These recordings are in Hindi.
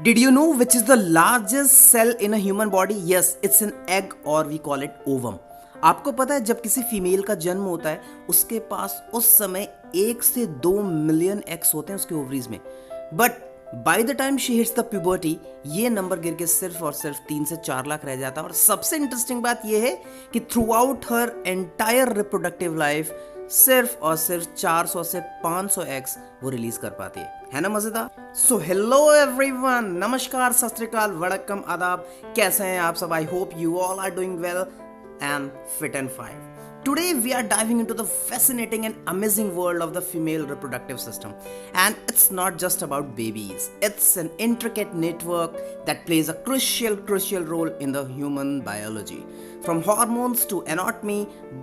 Did you know which is the largest cell in a human body? Yes, it's an egg or we call it ovum. आपको पता है जब किसी फीमेल का जन्म होता है उसके पास उस समय 1 से 2 मिलियन एग्स होते हैं उसके ओवरीज में. But by the time she hits the puberty ये नंबर गिर के सिर्फ और सिर्फ 3 से 4 लाख रह जाता है. और सबसे इंटरेस्टिंग बात यह है कि through out her entire reproductive life सिर्फ और सिर्फ 400 से 500 एग्स वो रिलीज कर पाती है ना मजेदार. सो हेलो एवरीवन, नमस्कार, सत श्री अकाल, वड़क्कम, आदाब. कैसे हैं आप सब? I hope you all are doing well and fit and fine. Today we are diving into the fascinating and amazing world of the female reproductive system, and it's not just about babies. It's an intricate network that plays a crucial role in the human biology. From hormones to anatomy,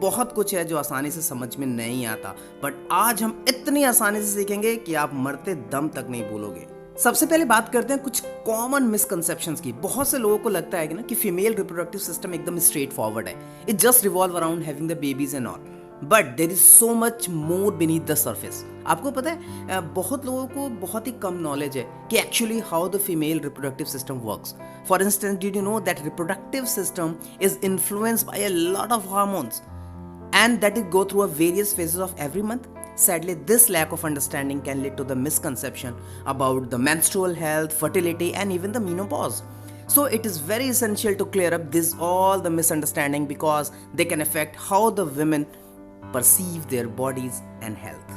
बहुत कुछ है जो आसानी से समझ में नहीं आता, बट आज हम इतनी आसानी से सीखेंगे कि आप मरते दम तक नहीं भूलोगे. सबसे पहले बात करते हैं कुछ कॉमन मिसकंसेप्शंस की. बहुत से लोगों को लगता है कि कि फीमेल रिप्रोडक्टिव सिस्टम एकदम स्ट्रेट फॉरवर्ड है. It just revolve around having the babies and all, but there is so much more beneath the surface. आपको पता है बहुत लोगों को बहुत ही कम नॉलेज है कि actually how the female reproductive system works. For instance, did you know that reproductive system is influenced by a lot of hormones and that it go through a various phases of every month. Sadly, this lack of understanding can lead to the misconception about the menstrual health, fertility, and even the menopause. So it is very essential to clear up all the misunderstanding because they can affect how the women perceive their bodies and health.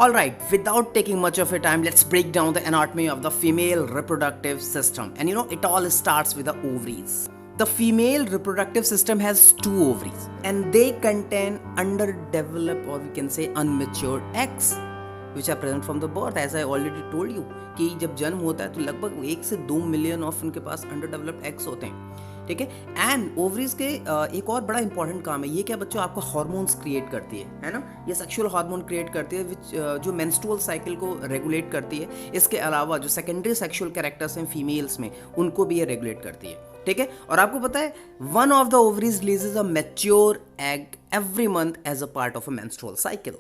Alright, without taking much of your time, let's break down the anatomy of the female reproductive system. And it all starts with the ovaries. The female reproductive system has 2 ovaries and they contain underdeveloped or we can say unmatured eggs which are present from the birth. As I already told you कि जब जन्म होता है तो लगभग 1 से 2 मिलियन ऑफ उनके पास अंडरडेवलप्ड एग्स होते हैं, ठीक है. एंड ओवरीज के एक और बड़ा इंपॉर्टेंट काम है ये क्या बच्चों, आपको हार्मोन्स क्रिएट करती है ना. ये सेक्सुअल हार्मोन क्रिएट करती है विच जो मेंस्ट्रुअल साइकिल को रेगुलेट करती है. इसके अलावा जो सेकेंडरी सेक्सुअल कैरेक्टर्स हैं फीमेल्स में उनको भी ये रेगुलेट करती है, ठीक है. और आपको पता है one of the ovaries releases a mature egg every month as a part of a menstrual cycle.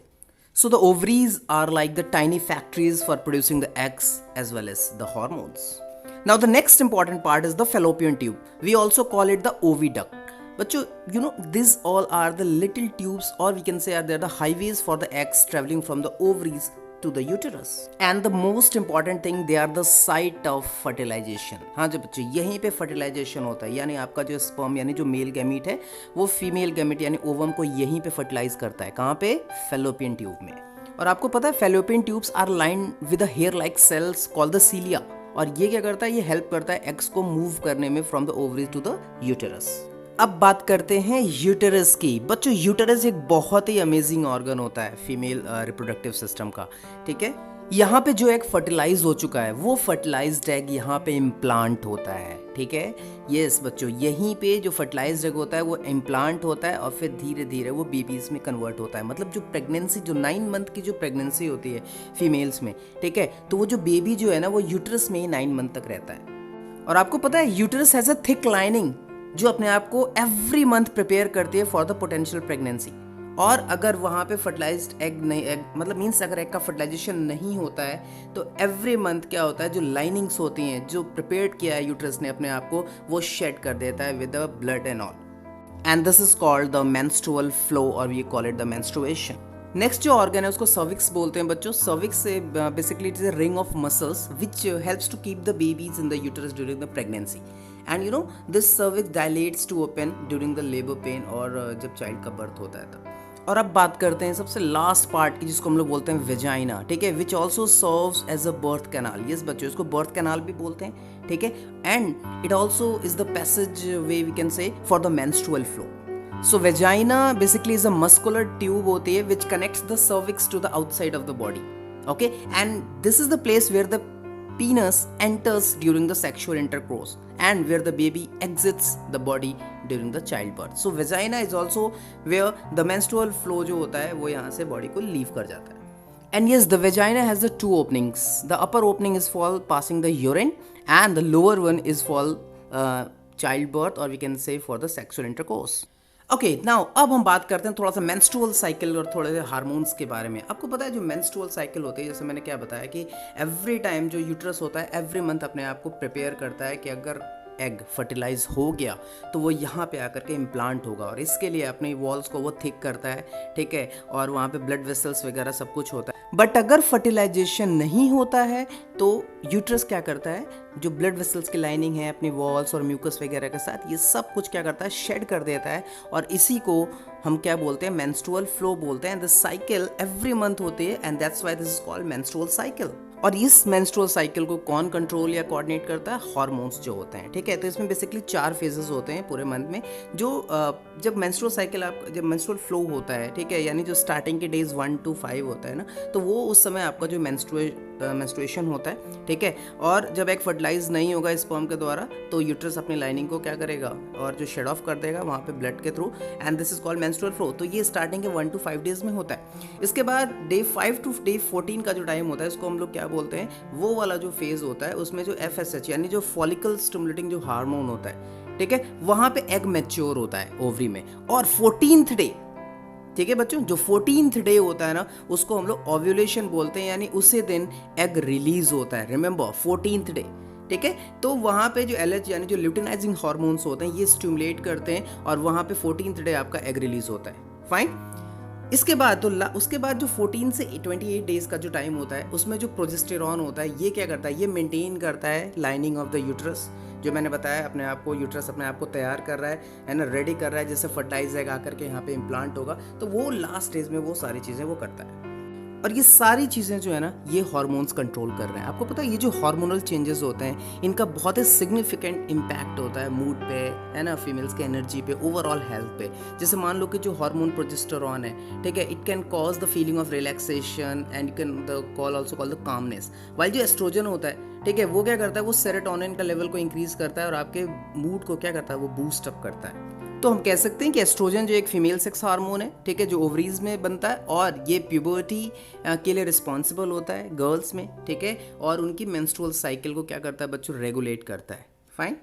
So the ovaries are like the tiny factories for producing the eggs as well as the hormones. Now the next important part is the fallopian tube. We also call it the oviduct. But these all are the little tubes or we can say they're the highways for the eggs traveling from the ovaries to the uterus. And the most important thing, they are the site of fertilization. हाँ जो बच्चों यहीं पे फर्टिलाइजेशन होता है, यानी आपका जो स्पर्म यानी जो मेल गैमीट है वो फीमेल गैमीट यानी ओवम को यहीं पे फर्टिलाइज करता है. कहाँ पे? फैलोपियन ट्यूब में. और आपको पता है fallopian tubes are lined with a hair like cells called the cilia. और ये क्या करता है, ये हेल्प करता है एग्स को मूव करने में from the ovaries to the uterus. अब बात करते हैं यूटेरस की. बच्चों यूटेरस एक बहुत ही अमेजिंग ऑर्गन होता है फीमेल रिप्रोडक्टिव सिस्टम का, ठीक है. यहाँ पे जो एग फर्टिलाइज हो चुका है वो फर्टिलाइज्ड एग यहाँ पे इम्प्लांट होता है, ठीक है. यस बच्चों, यहीं पे जो फर्टिलाइज्ड एग होता है वो इम्प्लांट होता है और फिर धीरे धीरे वो बेबीज में कन्वर्ट होता है. मतलब जो प्रेगनेंसी, जो 9 मंथ की जो प्रेगनेंसी होती है फीमेल्स में, ठीक है, तो वो जो बेबी जो है ना वो यूटेरस में ही 9 मंथ तक रहता है. और आपको पता है uterus has a thick lining जो अपने आप को एवरी मंथ प्रिपेयर करती है फॉर द पोटेंशियल प्रेगनेंसी. और अगर वहाँ पे फर्टिलाइज्ड एग नहीं, एग मतलब मीन्स अगर एग का फर्टिलाइजेशन नहीं होता है तो एवरी मंथ क्या होता है, जो लाइनिंग्स होती हैं जो प्रिपेयर किया है यूट्रस ने अपने आप को, वो शेड कर देता है with the blood and all. And this is called the menstrual flow और we call it the menstruation. Next जो ऑर्गन है उसको सर्विक्स बोलते हैं बच्चों. सर्विक्स से basically it is a ring of muscles which helps to keep the babies in the uterus during the pregnancy. And this cervix dilates to open during the labour pain और जब चाइल्ड का बर्थ होता है तब. और अब बात करते हैं सबसे लास्ट पार्ट की जिसको हम लोग बोलते हैं वेजाइना, ठीक है, which also serves as a birth canal. Yes बच्चों, इसको बर्थ कैनाल भी बोलते हैं, ठीक है. And it also is the passageway we can say for the menstrual flow. So vagina basically is a muscular tube होती है which connects the cervix to the outside of the body. Okay, and this is the place where the penis enters during the sexual intercourse and where the baby exits the body during the childbirth. So vagina is also where the menstrual flow जो होता है वो यहाँ से body को leave कर जाता है. And yes, the vagina has the 2 openings. The upper opening is for passing the urine and the lower one is for childbirth or we can say for the sexual intercourse. Okay now अब हम बात करते हैं थोड़ा सा मेंस्ट्रुअल साइकिल और थोड़े से हार्मोन्स के बारे में। आपको पता है जो मेंस्ट्रुअल साइकिल होती है, जैसे मैंने क्या बताया कि एवरी टाइम जो यूट्रस होता है एवरी मंथ अपने आप को प्रिपेयर करता है कि अगर एग फर्टिलाइज हो गया तो वो यहाँ पे आकर के इम्प्लांट होगा, और इसके लिए अपनी वॉल्स को वो थिक करता है, ठीक है, और वहाँ पे ब्लड वेसल्स वगैरह सब कुछ होता है। बट अगर फर्टिलाइजेशन नहीं होता है तो यूट्रस क्या करता है, जो ब्लड वेसल्स की लाइनिंग है अपनी वॉल्स और म्यूकस वगैरह के साथ, ये सब कुछ क्या करता है, शेड कर देता है, और इसी को हम क्या बोलते हैं, मेंस्ट्रुअल फ्लो बोलते हैं। द साइकिल एवरी मंथ होती है and that's why this is called menstrual cycle. और इस मेंस्ट्रुअल साइकिल को कौन कंट्रोल या कोऑर्डिनेट करता है, हार्मोन्स जो होते हैं, ठीक है। तो इसमें बेसिकली 4 फेजेस होते हैं पूरे मंथ में। जो जब मेंस्ट्रुअल साइकिल जब मेंस्ट्रुअल फ्लो होता है, ठीक है, यानी जो स्टार्टिंग के डेज 1 to 5 होता है ना, तो वो उस समय आपका जो मेंस्ट्रुएशन होता है, ठीक है। और जब एग फर्टिलाइज नहीं होगा स्पर्म के द्वारा तो यूट्रस अपनी लाइनिंग को क्या करेगा, और जो शेड ऑफ कर देगा वहाँ पे ब्लड के through, and this is called menstrual flow. तो ये स्टार्टिंग के 1 to 5 डेज में होता है। इसके बाद डे 5 to डे 14 का जो टाइम होता है, इसको हम लोग क्या बोलते हैं, वो वाला जो फेज होता है, उसमें जो FSH यानी जो फॉलिकल स्टिमुलेटिंग जो हार्मोन होता है, ठीक है, वहां पे एग मैच्योर होता है ओवरी में। और 14th डे, ठीक है बच्चों, जो 14th डे होता है ना, उसको हम लोग ओव्यूलेशन बोलते हैं, यानी उसी दिन एग रिलीज होता है। रिमेंबर 14th डे, ठीक है। तो वहाँ पे जो LH यानी जो ल्यूटिनाइजिंग हार्मोन्स होते हैं, ये स्टिमुलेट करते हैं, और वहाँ पे 14th डे आपका एग रिलीज होता है। फाइन। इसके बाद तो उसके बाद जो 14 से 28 डेज का जो टाइम होता है, उसमें जो प्रोजेस्टेरॉन होता है, ये क्या करता है, ये मेंटेन करता है लाइनिंग ऑफ द यूट्रस। जो मैंने बताया, अपने आप को यूट्रस अपने आप को तैयार कर रहा है ना, रेडी कर रहा है, जैसे फर्टाइज एग आकर के यहाँ पे इम्प्लांट होगा, तो वो लास्ट स्टेज में वो सारी चीज़ें वो करता है। और ये सारी चीज़ें जो है ना, ये हार्मोन्स कंट्रोल कर रहे हैं। आपको पता है ये जो हार्मोनल चेंजेस होते हैं, इनका बहुत ही सिग्निफिकेंट इम्पैक्ट होता है मूड पे, है ना, फीमेल्स के एनर्जी पे, ओवरऑल हेल्थ पे। जैसे मान लो कि जो हार्मोन प्रोजेस्टेरॉन है, ठीक है, it can cause the feeling of relaxation and you can call also call the calmness. While जो एस्ट्रोजन होता है, ठीक है, वो क्या करता है, वो सेरोटोनिन का लेवल को इंक्रीज करता है और आपके मूड को क्या करता है, वो बूस्ट अप करता है। तो हम कह सकते हैं कि एस्ट्रोजन जो एक फीमेल सेक्स हार्मोन है, ठीक है, जो ओवरीज में बनता है, और ये प्यूबर्टी के लिए रिस्पॉन्सिबल होता है गर्ल्स में, ठीक है, और उनकी मेंस्ट्रुअल साइकिल को क्या करता है बच्चों, रेगुलेट करता है। फाइन।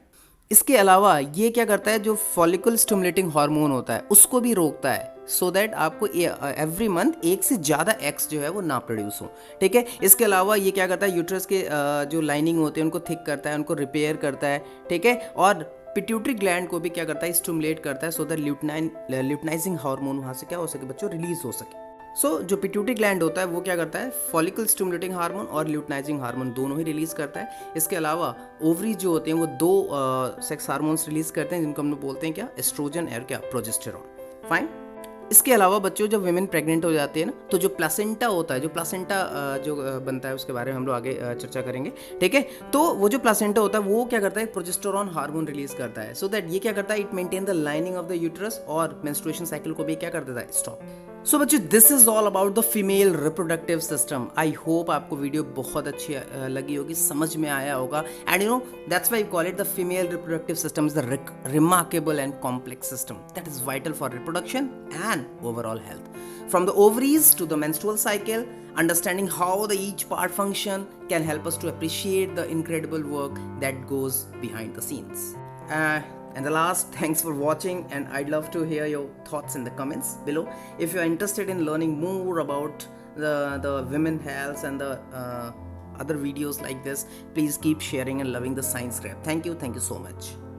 इसके अलावा ये क्या करता है, जो फॉलिकल स्टिमुलेटिंग हार्मोन होता है उसको भी रोकता है, सो दैट आपको एवरी मंथ एक से ज़्यादा एग्स जो है वो ना प्रोड्यूस हो, ठीक है। इसके अलावा ये क्या करता है, यूट्रस के जो लाइनिंग होते हैं उनको थिक करता है, उनको रिपेयर करता है, ठीक है, और पिट्यूटरी ग्लैंड को भी क्या करता है, स्टिमुलेट करता है, सो दैट ल्यूटिनाइजिंग हार्मोन वहाँ से क्या हो सके बच्चों, रिलीज हो सके। सो जो पिट्यूटरी ग्लैंड होता है वो क्या करता है, फॉलिकल स्टिमुलेटिंग हार्मोन और ल्यूटिनाइजिंग हार्मोन दोनों ही रिलीज करता है। इसके अलावा ओवरी जो होते हैं वो 2 सेक्स हार्मोन्स रिलीज करते हैं, जिनको हम लोग बोलते हैं क्या, एस्ट्रोजन और क्या, प्रोजेस्टेरॉन। फाइन। इसके अलावा बच्चों जब विमेन प्रेग्नेंट हो जाती है ना, तो जो प्लासेंटा होता है, जो प्लासेंटा जो बनता है, उसके बारे में हम लोग आगे चर्चा करेंगे, ठीक है। तो वो जो प्लासेंटा होता है वो क्या करता है, प्रोजेस्टेरॉन हार्मोन रिलीज करता है, सो दैट ये क्या करता है, it maintain the lining of the uterus, और मेंस्ट्रुएशन साइकिल को भी क्या कर देता है, स्टॉप। सो बच्चों this is all about the female reproductive system. I hope आपको वीडियो बहुत अच्छी लगी होगी, समझ में आया होगा, and you know that's why we call it the female reproductive system is the remarkable and complex system that is vital for reproduction and overall health. From the ovaries to the menstrual cycle, understanding how the each part function can help us to appreciate the incredible work that goes behind the scenes. And the last, thanks for watching, and I'd love to hear your thoughts in the comments below. If you're interested in learning more about the women health and the other videos like this, please keep sharing and loving the science rap. Thank you so much.